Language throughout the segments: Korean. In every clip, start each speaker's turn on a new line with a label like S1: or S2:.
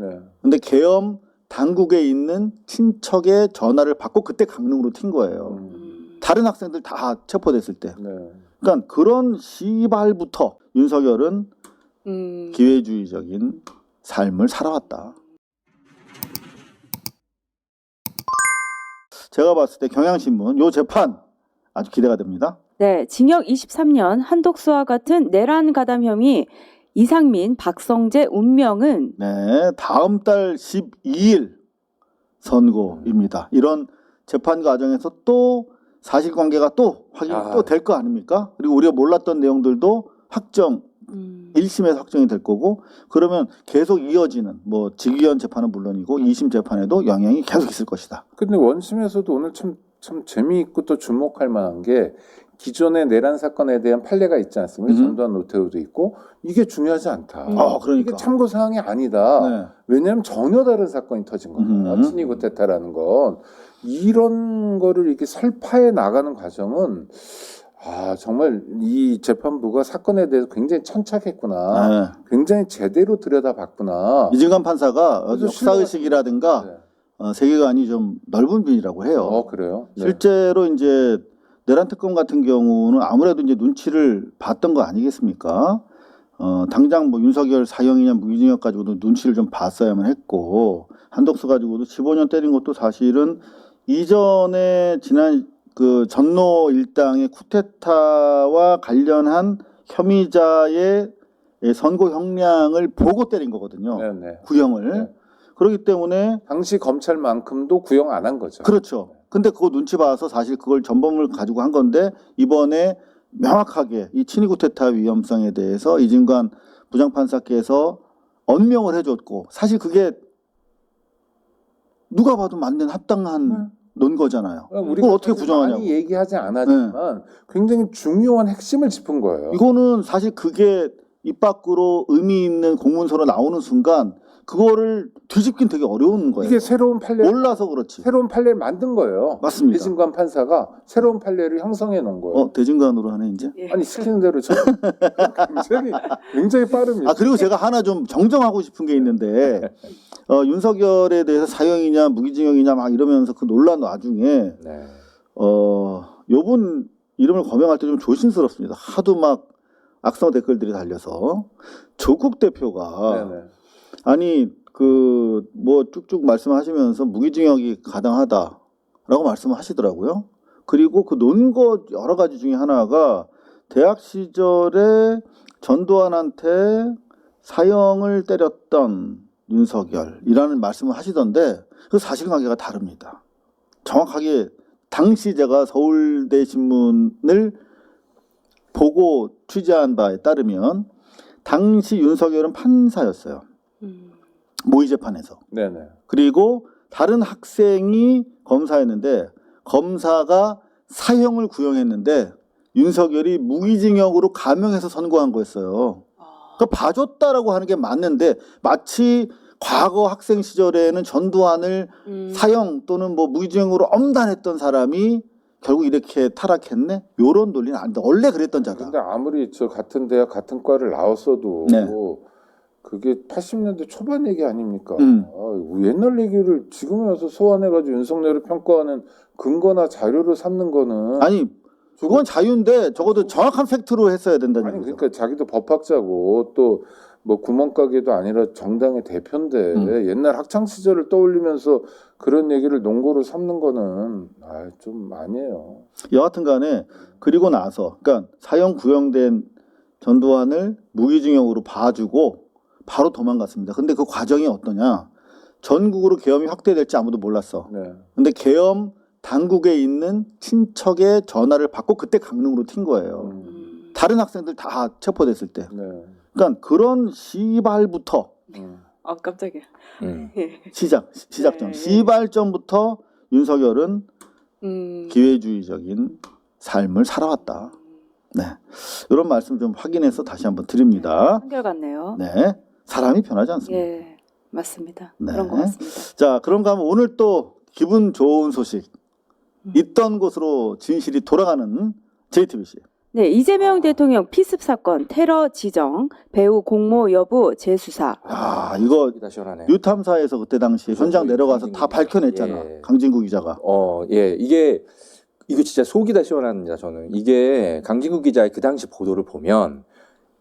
S1: 네.
S2: 근데 계엄 당국에 있는 친척의 전화를 받고 그때 강릉으로 튄 거예요. 다른 학생들 다 체포됐을 때.
S1: 네.
S2: 그러니까 그런 시발부터 윤석열은 기회주의적인 삶을 살아왔다. 제가 봤을 때 경향신문 요 재판 아주 기대가 됩니다.
S3: 네, 징역 23년 한독수와 같은 내란 가담 혐의 이상민, 박성재 운명은
S2: 네, 다음 달 12일 선고입니다. 이런 재판 과정에서 또 사실관계가 또 확인이 또 될 거 아닙니까? 그리고 우리가 몰랐던 내용들도 확정 1심에서 확정이 될 거고, 그러면 계속 이어지는 뭐 직위원 재판은 물론이고 2심 재판에도 영향이 계속 있을 것이다.
S1: 근데 원심에서도 오늘 참 재미있고 또 주목할 만한 게 기존의 내란 사건에 대한 판례가 있지 않습니까? 전두환 노태우도 있고 이게 중요하지 않다.
S2: 그러니까.
S1: 이게 참고 사항이 아니다.
S2: 네.
S1: 왜냐하면 전혀 다른 사건이 터진 겁니다. 친위 구테타라는 건 이런 거를 이렇게 설파해 나가는 과정은 정말 이 재판부가 사건에 대해서 굉장히 천착했구나.
S2: 네.
S1: 굉장히 제대로 들여다봤구나.
S2: 이진관 판사가
S1: 그래서
S2: 역사의식이라든가
S1: 네.
S2: 세계관이 좀 넓은 분이라고 해요.
S1: 그래요? 네.
S2: 실제로 이제 내란 특검 같은 경우는 아무래도 이제 눈치를 봤던 거 아니겠습니까? 당장 뭐 윤석열 사형이냐 무기징역 가지고도 눈치를 좀 봤어야만 했고, 한덕수 가지고도 15년 때린 것도 사실은 이전에 지난 그 전노 일당의 쿠데타와 관련한 혐의자의 선고 형량을 보고 때린 거거든요.
S1: 네.
S2: 구형을.
S1: 네.
S2: 그렇기 때문에
S1: 당시 검찰만큼도 구형 안 한 거죠.
S2: 그렇죠. 근데 그거 눈치 봐서 사실 그걸 전범을 가지고 한 건데, 이번에 명확하게 이 친위 쿠데타 위험성에 대해서 이진관 부장판사께서 언명을 해줬고, 사실 그게 누가 봐도 맞는 합당한 논 거잖아요.
S1: 우리가
S2: 어떻게 부정하냐고.
S1: 많이 얘기하지 않았지만 굉장히 중요한 핵심을 짚은 거예요.
S2: 이거는 사실 그게 입 밖으로 의미 있는 공문서로 나오는 순간 그거를 뒤집긴 되게 어려운 거예요.
S1: 이게 새로운 판례
S2: 몰라서 그렇지.
S1: 새로운 판례를 만든 거예요.
S2: 맞습니다.
S1: 대진관 판사가 새로운 판례를 형성해 놓은 거예요.
S2: 대진관으로 하네 이제.
S1: 아니 시키는 대로 저 굉장히 빠릅니다.
S2: 그리고 제가 하나 좀 정정하고 싶은 게 있는데, 윤석열에 대해서 사형이냐 무기징역이냐 막 이러면서 그 논란 와중에
S1: 네.
S2: 요분 이름을 거명할 때 좀 조심스럽습니다. 하도 막 악성 댓글들이 달려서. 조국 대표가
S1: 네네.
S2: 아니 그 뭐 쭉쭉 말씀하시면서 무기징역이 가당하다라고 말씀하시더라고요. 그리고 그 논 거 여러 가지 중에 하나가 대학 시절에 전두환한테 사형을 때렸던 윤석열이라는 말씀을 하시던데, 그 사실관계가 다릅니다. 정확하게 당시 제가 서울대 신문을 보고 취재한 바에 따르면 당시 윤석열은 판사였어요. 모의 재판에서.
S1: 네네.
S2: 그리고 다른 학생이 검사였는데 검사가 사형을 구형했는데 윤석열이 무기징역으로 감형해서 선고한 거였어요. 그러니까 봐줬다라고 하는 게 맞는데, 마치 과거 학생 시절에는 전두환을 사형 또는 뭐 무기징역으로 엄단했던 사람이 결국 이렇게 타락했네? 요런 논리는 안 돼. 원래 그랬던 자다.
S1: 근데 아무리 저 같은 대학 같은 과를 나왔어도
S2: 네.
S1: 그게 80년대 초반 얘기 아닙니까? 옛날 얘기를 지금에 와서 소환해가지고 윤석열을 평가하는 근거나 자료로 삼는 거는
S2: 아니 그건 자유인데 적어도 정확한 팩트로 했어야 된다는
S1: 아니
S2: 거죠.
S1: 그러니까 자기도 법학자고 또 뭐 구멍가게도 아니라 정당의 대표인데 옛날 학창 시절을 떠올리면서 그런 얘기를 논거로 삼는 거는 좀 아니에요.
S2: 여하튼 간에 그리고 나서 그러니까 사형 구형된 전두환을 무기징역으로 봐주고 바로 도망갔습니다. 근데 그 과정이 어떠냐? 전국으로 계엄이 확대될지 아무도 몰랐어.
S1: 네.
S2: 근데 계엄 당국에 있는 친척의 전화를 받고 그때 강릉으로 튄 거예요. 다른 학생들 다 체포됐을 때.
S1: 네.
S2: 그러니까 그런 시발부터
S3: 깜짝이야.
S2: 시작점.
S3: 네.
S2: 시발점부터 윤석열은 기회주의적인 삶을 살아왔다. 네, 이런 말씀 좀 확인해서 다시 한번 드립니다.
S3: 한결같네요.
S2: 네, 사람이 변하지 않습니다.
S3: 예, 맞습니다.
S2: 네.
S3: 그런 것 같습니다.
S2: 자, 그런가 하면 오늘 또 기분 좋은 소식. 있던 곳으로 진실이 돌아가는 JTBC.
S3: 네, 이재명 대통령 피습 사건, 테러 지정, 배우 공모 여부 재수사.
S2: 아, 이거
S4: 다 시원하네.
S2: 뉴탐사에서 그때 당시 현장
S4: 저기
S2: 내려가서 다
S4: 강진구
S2: 밝혀냈잖아.
S4: 예.
S2: 강진구 기자가.
S4: 예, 이거 진짜 속이 다 시원합니다. 저는 이게 강진구 기자의 그 당시 보도를 보면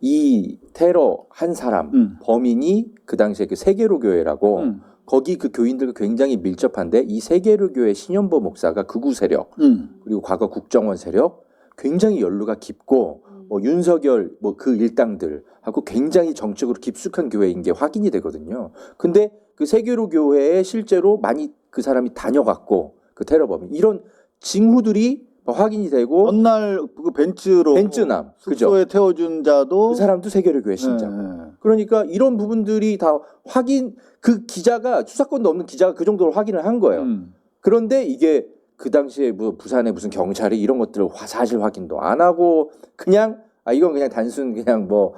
S4: 이 테러 한 사람 범인이 그 당시에 그 세계로 교회라고 거기 그 교인들과 굉장히 밀접한데 이 세계로 교회 신현보 목사가 극우 세력 그리고 과거 국정원 세력 굉장히 연루가 깊고 뭐 윤석열 뭐 그 일당들하고 굉장히 정적으로 깊숙한 교회인 게 확인이 되거든요. 근데 그 세계로 교회에 실제로 많이 그 사람이 다녀갔고 그 테러범이 이런 징후들이 확인이 되고
S2: 전날 그 벤츠로
S4: 벤츠남 그죠?
S2: 숙소에 태워준 자도
S4: 그 사람도 세계로 교회 신자고.
S2: 네.
S4: 그러니까 이런 부분들이 다 확인 그 기자가 수사권도 없는 기자가 그 정도로 확인을 한 거예요. 그런데 이게 그 당시에 뭐 부산에 무슨 경찰이 이런 것들을 사실 확인도 안 하고 그냥 이건 그냥 단순 그냥 뭐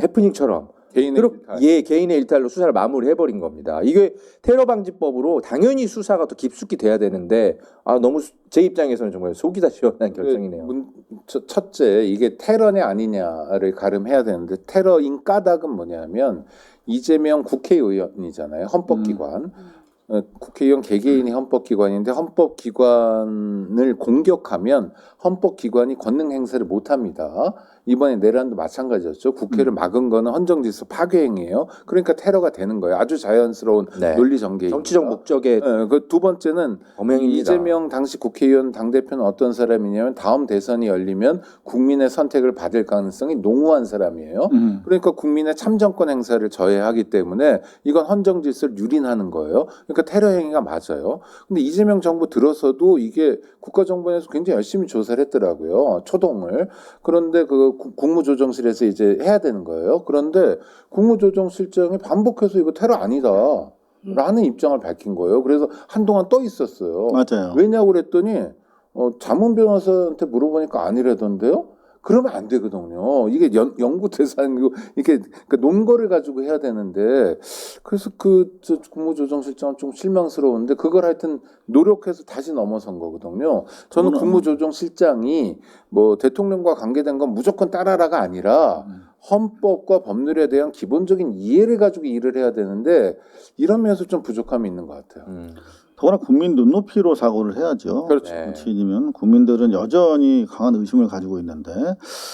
S4: 해프닝처럼
S1: 개인의 일탈.
S4: 예, 개인의 일탈로 수사를 마무리해버린 겁니다. 이게 테러 방지법으로 당연히 수사가 더 깊숙이 돼야 되는데 너무 제 입장에서는 정말 속이 다 시원한 결정이네요.
S1: 첫째 이게 테러냐 아니냐를 가름해야 되는데 테러인 까닭은 뭐냐면 이재명 국회의원이잖아요. 헌법기관. 국회의원 개개인이 헌법기관인데 헌법기관을 공격하면 헌법기관이 권능 행사를 못합니다. 이번에 내란도 마찬가지였죠. 국회를 막은 거는 헌정질서 파괴행위예요. 그러니까 테러가 되는 거예요. 아주 자연스러운
S4: 네.
S1: 논리 전개입니다.
S4: 정치적 목적의
S1: 그 두 번째는
S4: 범행입니다.
S1: 이재명 당시 국회의원 당대표는 어떤 사람이냐면 다음 대선이 열리면 국민의 선택을 받을 가능성이 농후한 사람이에요. 그러니까 국민의 참정권 행사를 저해하기 때문에 이건 헌정질서를 유린하는 거예요. 그러니까 테러 행위가 맞아요. 근데 이재명 정부 들어서도 이게 국가정보원에서 굉장히 열심히 조사를 했더라고요. 초동을. 그런데 그 국무조정실에서 이제 해야 되는 거예요. 그런데 국무조정실장이 반복해서 이거 테러 아니다. 라는 입장을 밝힌 거예요. 그래서 한동안 떠 있었어요.
S2: 맞아요.
S1: 왜냐고 그랬더니 자문 변호사한테 물어보니까 아니라던데요. 그러면 안 되거든요. 이게 연구 대상이고 이게 그러니까 논거를 가지고 해야 되는데 그래서 국무조정실장은 좀 실망스러운데 그걸 하여튼 노력해서 다시 넘어선 거거든요. 저는 국무조정실장이 뭐 대통령과 관계된 건 무조건 따라라가 아니라 헌법과 법률에 대한 기본적인 이해를 가지고 일을 해야 되는데 이런 면에서 좀 부족함이 있는 것 같아요.
S2: 더구나 국민 눈높이로 사고를 해야죠.
S1: 그렇죠.
S4: 네.
S2: 정치인이면 국민들은 여전히 강한 의심을 가지고 있는데,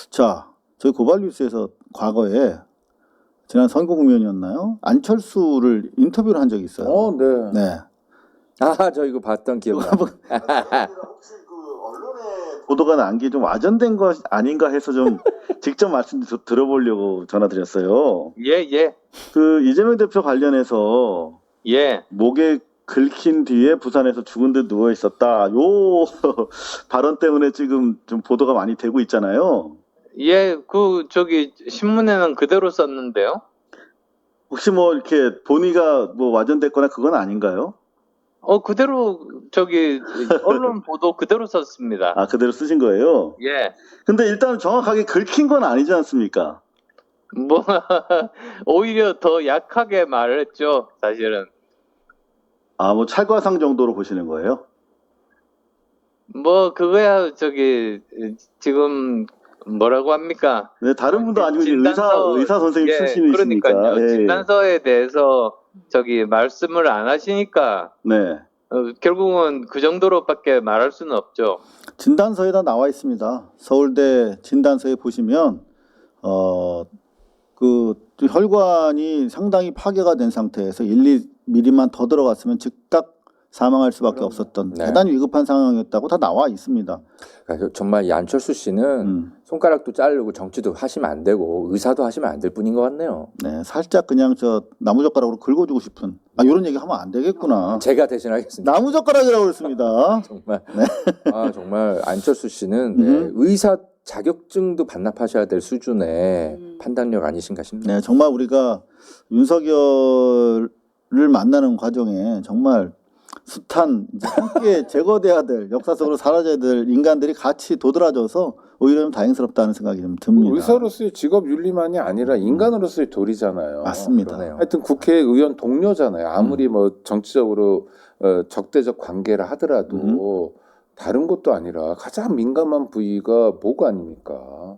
S2: 자, 저희 고발뉴스에서 과거에 지난 선거 국면이었나요? 안철수를 인터뷰를 한 적이 있어요.
S1: 네.
S2: 네.
S4: 저 이거 봤던 기억나.
S2: 혹시 그 언론에 보도가 난 게 좀 와전된 것 아닌가 해서 좀 직접 말씀 들어보려고 전화드렸어요.
S5: 예.
S2: 그 이재명 대표 관련해서
S5: 예.
S2: 목에 긁힌 뒤에 부산에서 죽은 듯 누워 있었다. 요 발언 때문에 지금 좀 보도가 많이 되고 있잖아요.
S5: 예, 신문에는 그대로 썼는데요.
S2: 혹시 뭐 이렇게 본의가 뭐 와전됐거나 그건 아닌가요?
S5: 그대로, 언론 보도 그대로 썼습니다.
S2: 아, 그대로 쓰신 거예요?
S5: 예.
S2: 근데 일단 정확하게 긁힌 건 아니지 않습니까?
S5: 뭐, 오히려 더 약하게 말했죠, 사실은.
S2: 아, 뭐 찰과상 정도로 보시는 거예요?
S5: 뭐, 그거야, 지금, 뭐라고 합니까?
S2: 네, 다른 분도 아니고 이제
S5: 진단서,
S2: 의사 선생님
S5: 예,
S2: 출신이시니까.
S5: 그러니까요.
S2: 예,
S5: 진단서에 대해서, 말씀을 안 하시니까,
S2: 네.
S5: 결국은 그 정도로밖에 말할 수는 없죠.
S2: 진단서에다 나와 있습니다. 서울대 진단서에 보시면 그 혈관이 상당히 파괴가 된 상태에서 1~2mm만 더 들어갔으면 즉각 사망할 수밖에 없었던
S4: 네.
S2: 대단히 위급한 상황이었다고 다 나와 있습니다.
S4: 그러니까 정말 이 안철수 씨는 손가락도 자르고 정치도 하시면 안 되고 의사도 하시면 안 될 뿐인 것 같네요.
S2: 네, 살짝 그냥 저 나무젓가락으로 긁어주고 싶은 이런 얘기 하면 안 되겠구나.
S4: 제가 대신하겠습니다.
S2: 나무젓가락이라고 그랬습니다.
S4: 정말
S2: 네.
S4: 정말 안철수 씨는 네, 의사 자격증도 반납하셔야 될 수준의 판단력 아니신가 싶네요.
S2: 네, 정말 우리가 윤석열을 만나는 과정에 정말 숱한 이제 함께 제거돼야 될 역사 속으로 사라져야 될 인간들이 같이 도드라져서 오히려 좀 다행스럽다는 생각이 좀 듭니다.
S1: 의사로서의 직업 윤리만이 아니라 인간으로서의 도리잖아요.
S2: 맞습니다.
S4: 그러네요.
S1: 하여튼 국회의원 동료잖아요. 아무리 뭐 정치적으로 적대적 관계라 하더라도 다른 것도 아니라 가장 민감한 부위가 목 아닙니까?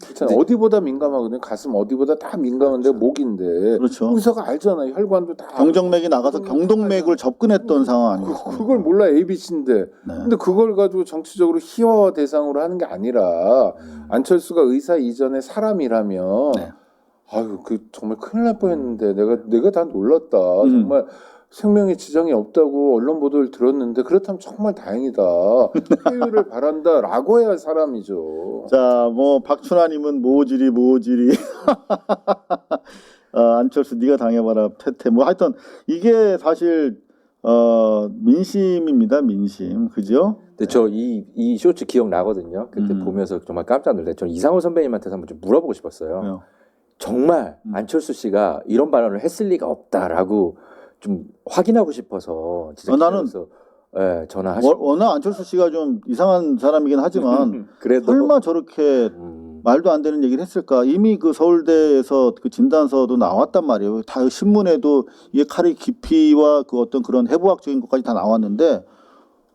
S1: 그렇잖아요.
S4: 근데-
S1: 어디보다 민감하거든요. 가슴 어디보다 다 민감한데 목인데
S2: 그렇죠.
S1: 의사가 알잖아요. 혈관도 다
S2: 경정맥이 나가서 경동맥을 접근했던 상황 아니겠습니까?
S1: 그걸 몰라 ABC인데
S2: 네.
S1: 근데 그걸 가지고 정치적으로 희화화 대상으로 하는 게 아니라 안철수가 의사 이전에 사람이라면
S2: 네.
S1: 아유 그 정말 큰일 날 뻔했는데 내가 다 놀랐다. 정말 생명에 지장이 없다고 언론 보도를 들었는데 그렇다면 정말 다행이다. 쾌유를 바란다라고 해야 사람이죠.
S2: 자, 뭐 박춘하님은 모질이 안철수 네가 당해봐라 태태 뭐 하여튼 이게 사실 민심입니다 민심 그죠?
S4: 근데 저 이 쇼츠 기억나거든요. 그때 보면서 정말 깜짝 놀랐어요. 저는 이상호 선배님한테서 한번 좀 물어보고 싶었어요.
S2: 왜요?
S4: 정말 안철수 씨가 이런 발언을 했을 리가 없다라고 좀 확인하고 싶어서 진짜
S2: 나는
S4: 기자로서, 예, 전화하시고
S2: 워낙 안철수 씨가 좀 이상한 사람이긴 하지만
S4: 그래도
S2: 설마 저렇게 말도 안 되는 얘기를 했을까? 이미 그 서울대에서 그 진단서도 나왔단 말이에요. 다 신문에도 이게 칼의 깊이와 그 어떤 그런 해부학적인 것까지 다 나왔는데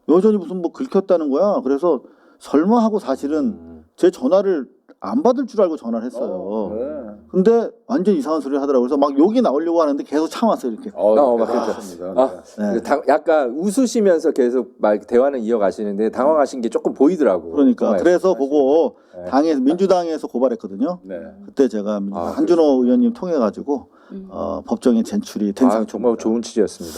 S2: 여전히 무슨 뭐 긁혔다는 거야. 그래서 설마 하고 사실은 제 전화를 안 받을 줄 알고 전화를 했어요.
S1: 네.
S2: 근데 완전 이상한 소리를 하더라고요. 그래서 막 욕이 나오려고 하는데 계속 참았어요. 이렇게.
S1: 맞습니다.
S4: 아,
S2: 네.
S4: 약간 웃으시면서 계속 막 대화는 이어가시는데 당황하신 게 조금 보이더라고.
S2: 그러니까
S4: 정말.
S2: 그래서 보고
S4: 네.
S2: 당에서 민주당에서 고발했거든요.
S1: 네.
S2: 그때 제가
S4: 아,
S2: 한준호 의원님 통해 가지고 법정에 제출이 된
S4: 아,
S2: 상태입니다.
S4: 정말 좋은 취지였습니다.